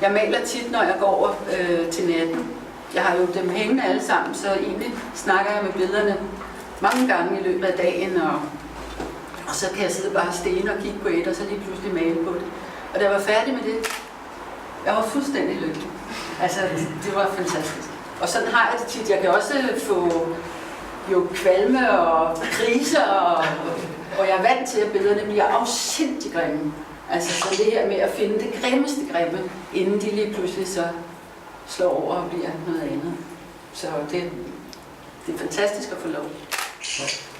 Jeg maler tit, når jeg går over til natten. Jeg har jo dem hængende alle sammen, så egentlig snakker jeg med billederne mange gange i løbet af dagen, og så kan jeg sidde bare stene og kigge på et, og så lige pludselig male på det. Og da jeg var færdig med det, jeg var fuldstændig lykkelig. Altså, det var fantastisk. Og sådan har jeg det tit. Jeg kan også få jo kvalme og kriser, og jeg er vant til, at billederne bliver afsindigt grimme. Altså, så det her med at finde det grimmeste grimme, inden de lige pludselig så slår over og bliver noget andet. Så det er fantastisk at få lov.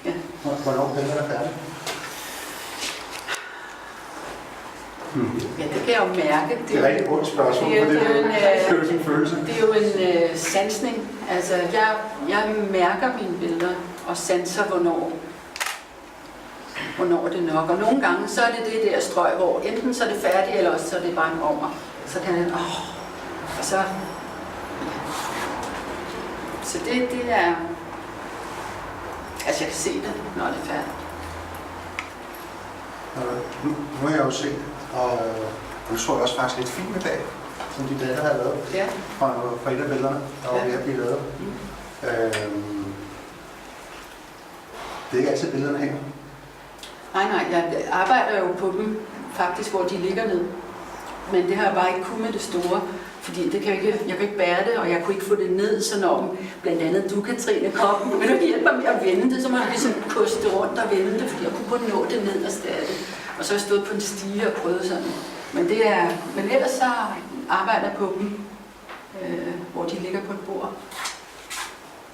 Ja. Hvornår billederne er færdige? Ja, det kan jeg jo mærke. Det er et rigtig godt spørgsmål, for det er jo en følelse. Det er jo en sansning. Altså, jeg mærker mine billeder og sanser, hvornår det er nok. Og nogle gange, så er det der strøg, hvor enten så er det færdigt, eller også så er det bare en ommer. Så kan jeg, og så... Så det er... Altså, jeg kan se det, når det er færdigt. Nu har jeg jo set, og nu tror jeg også faktisk lidt film i dag, som de datter har lavet, ja. fra et af billederne, der var ved at blive lavet. Det er ikke altid billederne hænger. Nej, jeg arbejder jo på dem, faktisk, hvor de ligger ned. Men det har jeg bare ikke kunnet med det store, fordi det kan jeg kan ikke bære det, og jeg kunne ikke få det ned, så når blandt andet du, Katrine, kom, vil du hjælpe mig med at vende det, så må jeg ligesom koste rundt og vende det, fordi jeg kunne kun nå det ned og stadig. Og så har jeg stået på en stige og prøvet sådan. Men ellers så arbejder jeg på dem, hvor de ligger på et bord.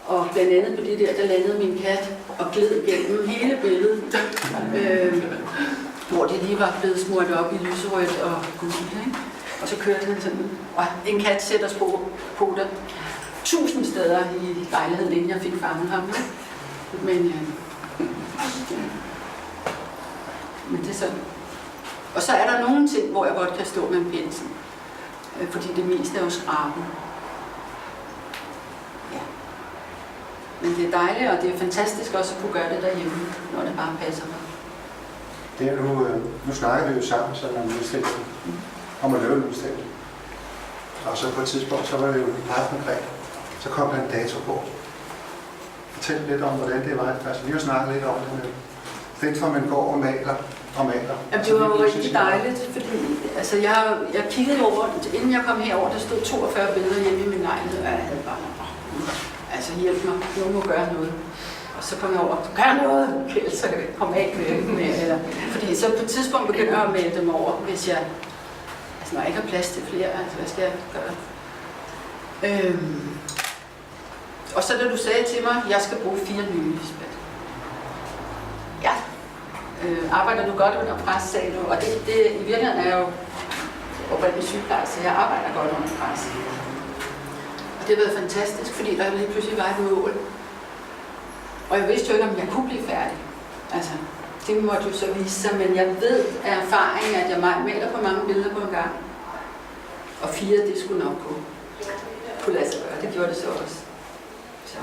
Og blandt andet på det der landede min kat og gled gennem hele billedet, hvor det lige var blevet smurt op i lyserødt og gult, ikke? Og så kørte han sådan, og en kat sætter på der 1000 steder i lejligheden, inden jeg fik fanget ham. Men det er sådan. Og så er der nogle ting, hvor jeg godt kan stå med en pensel, fordi det meste er jo skraben. Ja. Men det er dejligt, og det er fantastisk også at kunne gøre det derhjemme, når det bare passer mig. Det er nu snakker vi jo sammen sådan om udstillingen, om at lave en udstilling. Og så på et tidspunkt, så var det jo meget konkret. Så kom der en dato på. Fortæl lidt om, hvordan det var. Altså, vi har snakket lidt om det med den, for man går og maler. Jamen, det var jo rigtig dejligt, fordi altså, jeg kiggede over, inden jeg kom herover, der stod 42 billeder hjemme i min lejlighed, og jeg havde bare, altså hjælp mig, nogen må gøre noget. Og så kom jeg over, gør noget, så kan jeg komme af med eller, fordi så på et tidspunkt begynder jeg at male dem over, hvis jeg, altså når jeg ikke har plads til flere, altså hvad skal jeg gøre? Og så da du sagde til mig, at jeg skal bruge 4 nye, Lisbeth. Ja. Arbejder du godt under pres, sagde du, og det i virkeligheden er jo oprindeligt sygeplejerske, jeg arbejder godt under pres. Og det har været fantastisk, fordi der lige pludselig var et mål. Og jeg vidste jo ikke, om jeg kunne blive færdig. Altså, det måtte jo så vise sig, men jeg ved af erfaring, at jeg maler på mange billeder på en gang. Og 4, det skulle nok kunne lade sig gøre. Det gjorde det så også. Så.